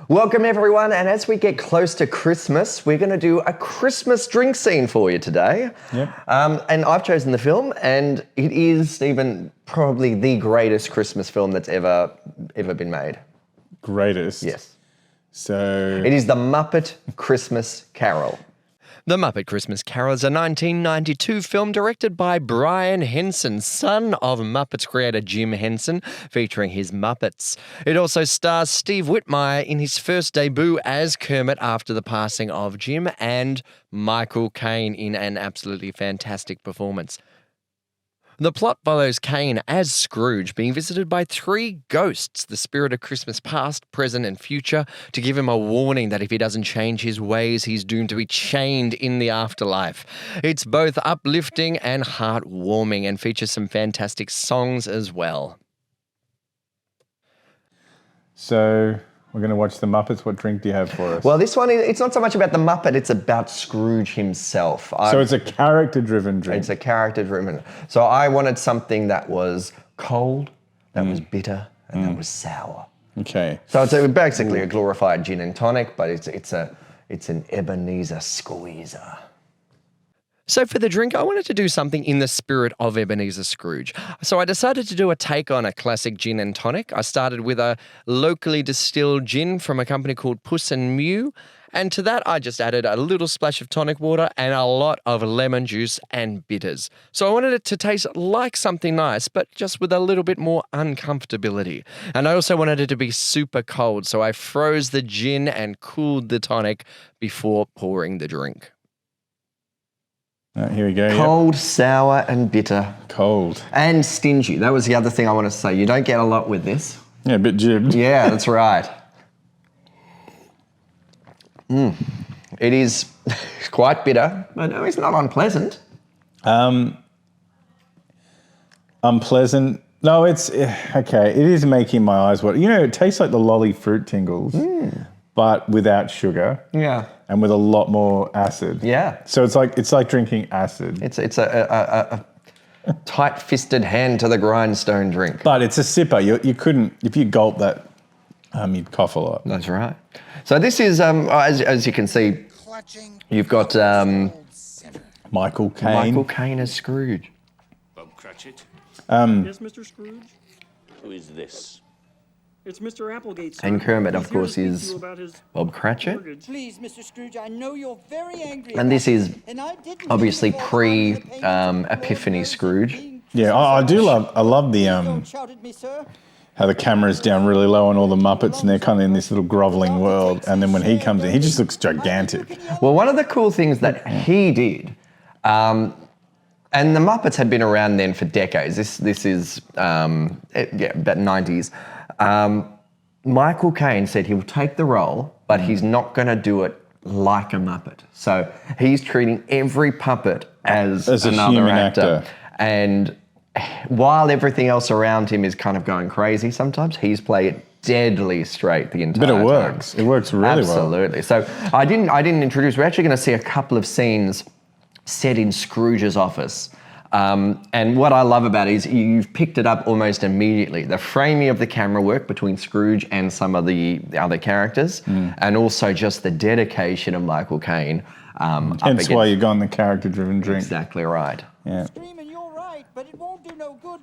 Welcome everyone, and as we get close to Christmas, we're going to do a Christmas drink scene for you today. Yep. And I've chosen the film, and it is, Stephen, probably the greatest Christmas film that's ever been made. Greatest? Yes. So... It is the Muppet Christmas Carol. The Muppet Christmas Carol is a 1992 film directed by Brian Henson, son of Muppets creator Jim Henson, featuring his Muppets. It also stars Steve Whitmire in his first debut as Kermit after the passing of Jim, and Michael Caine in an absolutely fantastic performance. The plot follows Caine as Scrooge being visited by three ghosts, the spirit of Christmas past, present and future, to give him a warning that if he doesn't change his ways, he's doomed to be chained in the afterlife. It's both uplifting and heartwarming and features some fantastic songs as well. So... we're going to watch the Muppets. What drink do you have for us? Well, this one, it's not so much about the Muppet, it's about Scrooge himself. So it's a character-driven drink. It's a character-driven. So I wanted something that was cold, that was bitter, and that was sour. Okay. So it's basically a glorified gin and tonic, but it's an Ebenezer squeezer. So for the drink, I wanted to do something in the spirit of Ebenezer Scrooge. So I decided to do a take on a classic gin and tonic. I started with a locally distilled gin from a company called Puss and Mew. And to that, I just added a little splash of tonic water and a lot of lemon juice and bitters. So I wanted it to taste like something nice, but just with a little bit more uncomfortability. And I also wanted it to be super cold, so I froze the gin and cooled the tonic before pouring the drink. Here we go. Cold, sour, and bitter. Cold. And stingy. That was the other thing I wanted to say. You don't get a lot with this. Yeah, a bit jibbed. Yeah, that's right. It is quite bitter, but no, it's not unpleasant. Unpleasant. No, it's... okay, it is making my eyes water. You know, it tastes like the lolly fruit tingles, but without sugar. Yeah. And with a lot more acid. Yeah. So it's like drinking acid. It's a tight-fisted hand to the grindstone drink. But it's a sipper. You couldn't... if you gulp that, you'd cough a lot. That's right. So this is, as you can see, you've got Michael Caine. Michael Caine as Scrooge. Bob Cratchit. Yes, Mr. Scrooge? Who is this? It's Mr. Applegate, sir. And Kermit, of He's here to course, speak to is you about his Bob Cratchit. mortgage. Please, Mr. Scrooge, I know you're very angry. And this is obviously pre-Epiphany Epiphany Scrooge. Yeah, I love the how the camera's down really low on all the Muppets and they're kind of in this little grovelling world. And then when he comes in, he just looks gigantic. Well, one of the cool things that he did, and the Muppets had been around then for decades. This is about 90s. Michael Caine said he will take the role, but he's not going to do it like a Muppet. So he's treating every puppet as another human actor. And while everything else around him is kind of going crazy sometimes, he's played it deadly straight the entire time. But it works. It works really well. Absolutely. So I didn't introduce, we're actually going to see a couple of scenes set in Scrooge's office. And what I love about it is you've picked it up almost immediately. The framing of the camera work between Scrooge and some of the other characters, and also just the dedication of Michael Caine. Hence why you've gone the character-driven drink. Exactly right. Yeah. Screaming, you're right, but it won't do no good.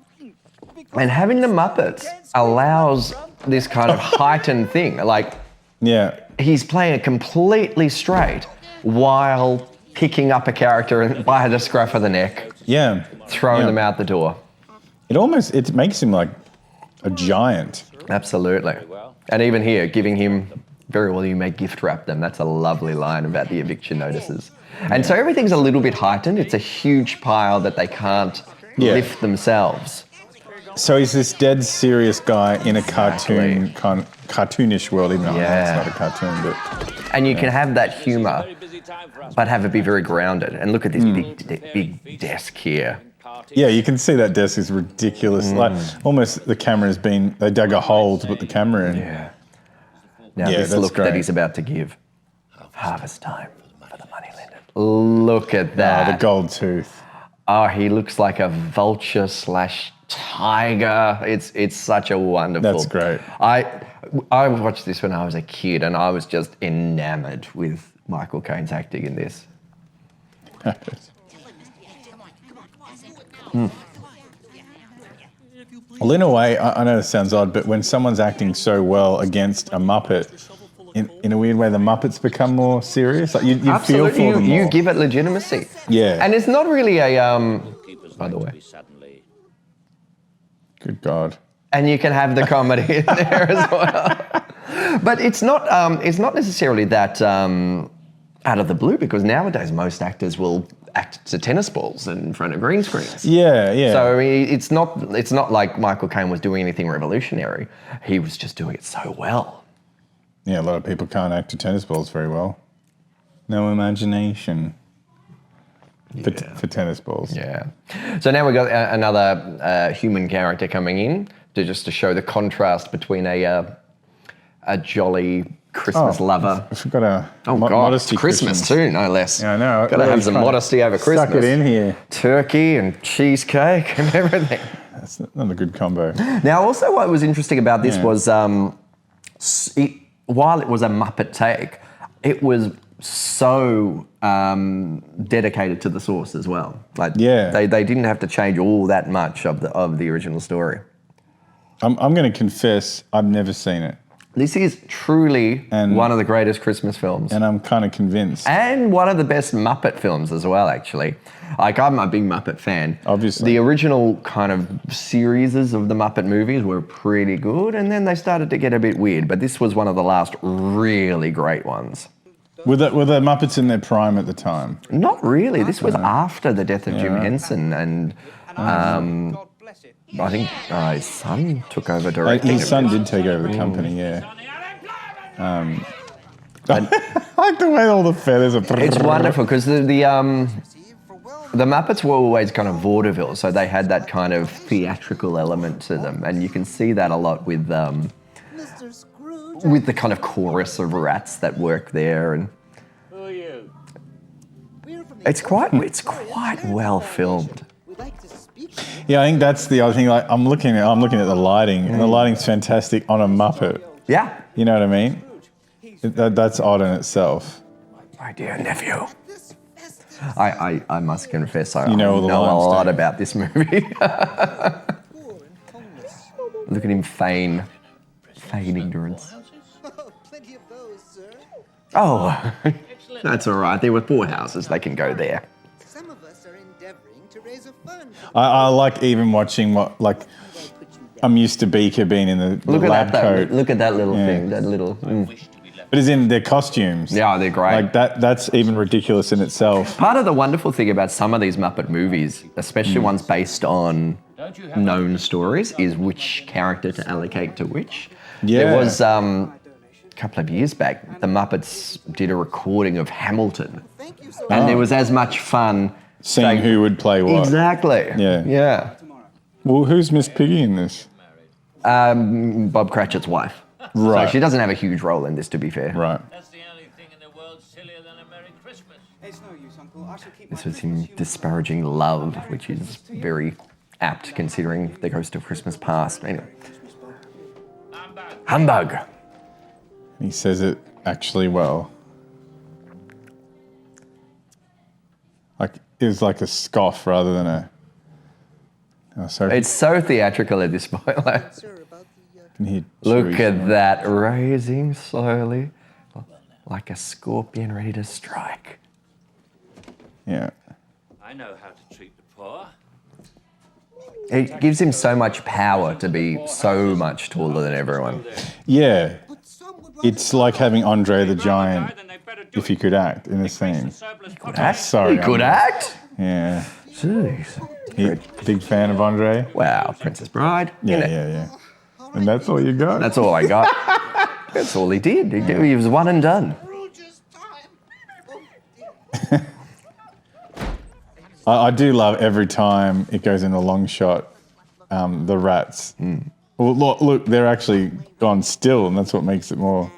And having the Muppets allows this kind of heightened thing. Like, Yeah. he's playing it completely straight while picking up a character and by the scruff of the neck, Yeah. throwing them out the door. It makes him like a giant. Absolutely. And even here, giving him, very well, you may gift wrap them. That's a lovely line about the eviction notices. And so everything's a little bit heightened. It's a huge pile that they can't lift themselves. So he's this dead serious guy in a cartoonish world, even though it's not a cartoon. But And you can have that humour, but have it be very grounded. And look at this big desk here. yeah, you can see that desk is ridiculous. Like almost the camera's been, they dug a hole to put the camera in. Yeah. Now Yeah, this that's look that great. he's about to give. Harvest time for the moneylender. Look at that. The gold tooth. Oh, he looks like a vulture / tiger. It's such a wonderful. That's great. I watched this when I was a kid, and I was just enamored with Michael Caine's acting in this. Well, in a way, I know this sounds odd, but when someone's acting so well against a Muppet, in a weird way, the Muppets become more serious. Like you feel Absolutely, for them more. you give it legitimacy. Yeah. And it's not really a Keepers by the like way. to be suddenly. Good God. And you can have the comedy in there as well. But it's not necessarily that out of the blue, because nowadays most actors will act to tennis balls in front of green screens. Yeah, yeah. So I mean, it's not like Michael Caine was doing anything revolutionary. He was just doing it so well. Yeah, a lot of people can't act to tennis balls very well. No imagination for tennis balls. Yeah. So now we've got another human character coming in to show the contrast between a jolly Christmas lover. I forgot a Oh God, modesty it's Christmas too, no less. Yeah, I know. Got to have some modesty over Christmas. Stuck it in here. Turkey and cheesecake and everything. That's not a good combo. Now, also what was interesting about this Yeah. was, while it was a Muppet take, it was so dedicated to the source as well. Like, Yeah. they didn't have to change all that much of the original story. I'm going to confess, I've never seen it. This is truly And- one of the greatest Christmas films. And I'm kind of convinced. And one of the best Muppet films as well, actually. Like, I'm a big Muppet fan. Obviously. The original kind of series of the Muppet movies were pretty good, and then they started to get a bit weird. But this was one of the last really great ones. Were the Muppets in their prime at the time? Not really. This was after the death of Jim Henson, and God bless it. I think his son took over directing. His son did take over the company, yeah. I like the way all the feathers are... It's wonderful because the Muppets were always kind of vaudeville, so they had that kind of theatrical element to them, and you can see that a lot with Mr. Scrooge. the kind of chorus of rats that work there, and Who are you? We're from the it's quite well filmed. We'd like to speak. Yeah, I think that's the other thing. Like, I'm looking at the lighting, and the lighting's fantastic on a Muppet. Yeah, You know what I mean? That's odd in itself. my dear nephew. I must confess, I You know all the know a lines, lot don't you? about this movie. Poor and homeless. Look at him feign ignorance. Oh, plenty of those, sir. Oh, that's all right. There were poorhouses. They can go there. Some of us are endeavoring to raise a fund. I like even watching I'm used to Beaker being in the Look lab at that. coat. Look at that little Yeah. thing. That little. But it's in their costumes. Yeah, they're great. Like that's even ridiculous in itself. Part of the wonderful thing about some of these Muppet movies, especially ones based on known stories, is which character to allocate to which. Yeah. There was a couple of years back, the Muppets did a recording of Hamilton, Thank you so and Oh. there was as much fun Seeing saying- who would play what. Exactly. Yeah. Yeah. Well, who's Miss Piggy in this? Bob Cratchit's wife. Right. So she doesn't have a huge role in this, to be fair. Right. That's the only thing in the world sillier than a Merry Christmas. It's no use, Uncle. I shall keep This my was him Christmas humor. disparaging love, which is very apt considering the Ghost of Christmas Past. Anyway. Humbug. He says it actually well. Like it was like a scoff rather than a. Oh, sorry. It's so theatrical at this point. Like, Sir, about the, Can hear look Chewie at somewhere. that, raising slowly, like a scorpion ready to strike. Yeah. I know how to treat the poor. It gives him so much power to be so much taller than everyone. Yeah. but some would rather It's like having Andre the Giant Then they better do if he could act in a it. scene. Surplus Act? Sorry, He could I'm- act? Yeah. Jeez. Big fan of Andre. Wow, Princess Bride. Yeah, innit? yeah. And that's all you got. That's all I got. That's all he did. He was one and done. Scrooge's time. Oh, dear. I do love every time it goes in a long shot, the rats. Well, look, they're actually gone still, and that's what makes it more.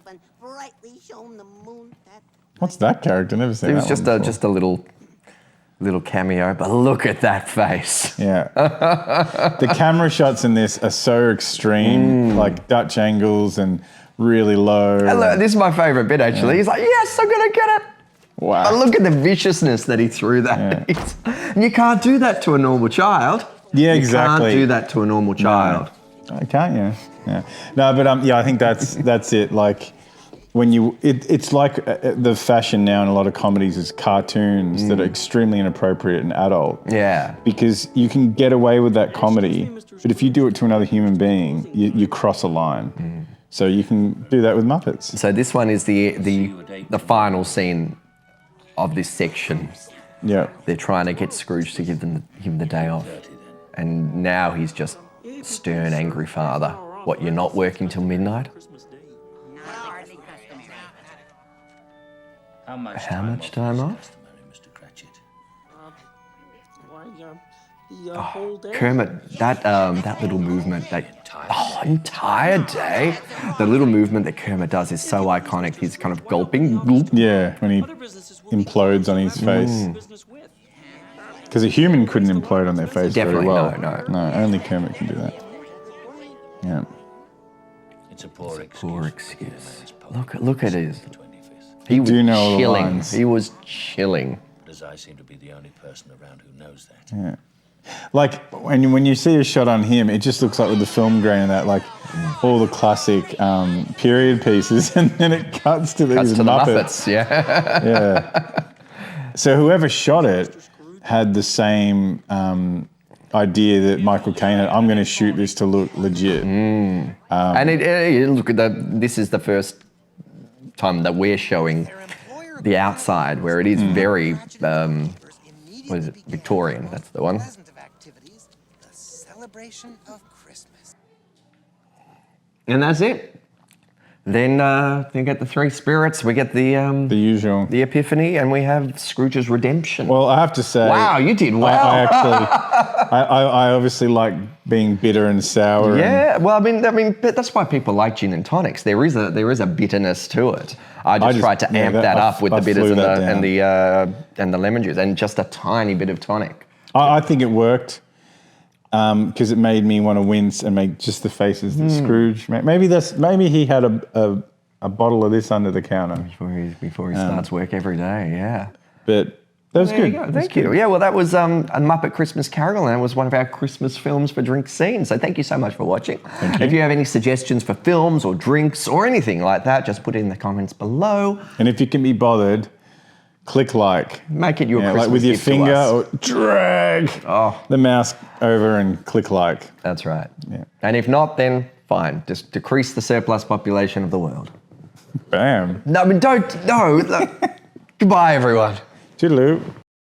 Even brightly shone the moon that What's that character? Never seen It was that just one a before. just a little little cameo, but look at that face. Yeah. The camera shots in this are so extreme, like Dutch angles and really low. And look, this is my favourite bit, actually. He's like, yes, I'm going to get it. Wow. But look at the viciousness that he threw that. And you can't do that to a normal child. Yeah, exactly. You can't do that to a normal child. Can't you? Yeah. No, but yeah, I think that's it. Like when it's like the fashion now in a lot of comedies is cartoons that are extremely inappropriate and adult. Yeah. Because you can get away with that comedy, but if you do it to another human being, you cross a line. So you can do that with Muppets. So this one is the final scene of this section. Yeah. They're trying to get Scrooge to give him the day off. And now he's just stern, angry father. What, you're not working till midnight? How much How much time off? customary, Mr. Cratchit? The whole day. Kermit, that little movement, entire day. The little movement that Kermit does is so iconic. He's kind of gulping. Gulp. Yeah, when he implodes on his face. Business with. Because a human couldn't implode on their face Definitely, very well. no. No, only Kermit can do that. Yeah. It's a poor excuse. Poor excuse. Look at his. 25th. He was do know all the chilling. lines. He was chilling. But as I seem to be the only person around who knows that. Yeah. Like when you see a shot on him, it just looks like with the film grain and that, like all the classic period pieces, and then it cuts to these Cuts to Muppets. the Muppets, yeah. Yeah. So whoever shot it had the same idea that Michael Caine had. I'm going to shoot this to look legit. And look at that. This is the first time that we're showing the outside, where it is very, what is it, Victorian. That's the one. Activities, the celebration of Christmas. And that's it. Then we get the three spirits. We get the usual. the Epiphany, and we have Scrooge's redemption. Well, I have to say, Wow, you did well. I actually, I obviously like being bitter and sour. Yeah, well, I mean, but that's why people like gin and tonics. There is a bitterness to it. I just tried to amp that up with the bitters and the lemon juice, and just a tiny bit of tonic. I think it worked because it made me want to wince and make just the faces that Scrooge. Maybe he had a bottle of this under the counter Before he starts work every day. Yeah. But that was There good. you go. Thank you. Yeah, well, that was a Muppet Christmas Carol, and it was one of our Christmas films for drink scenes. So thank you so much for watching. If you have any suggestions for films or drinks or anything like that, just put it in the comments below. And if you can be bothered, click like. Make it your Christmas like with your gift to finger us. or drag the mouse over and click like. That's right. Yeah. And if not, then fine. Just decrease the surplus population of the world. Bam. No, but don't. No. Goodbye, everyone. Toodaloo.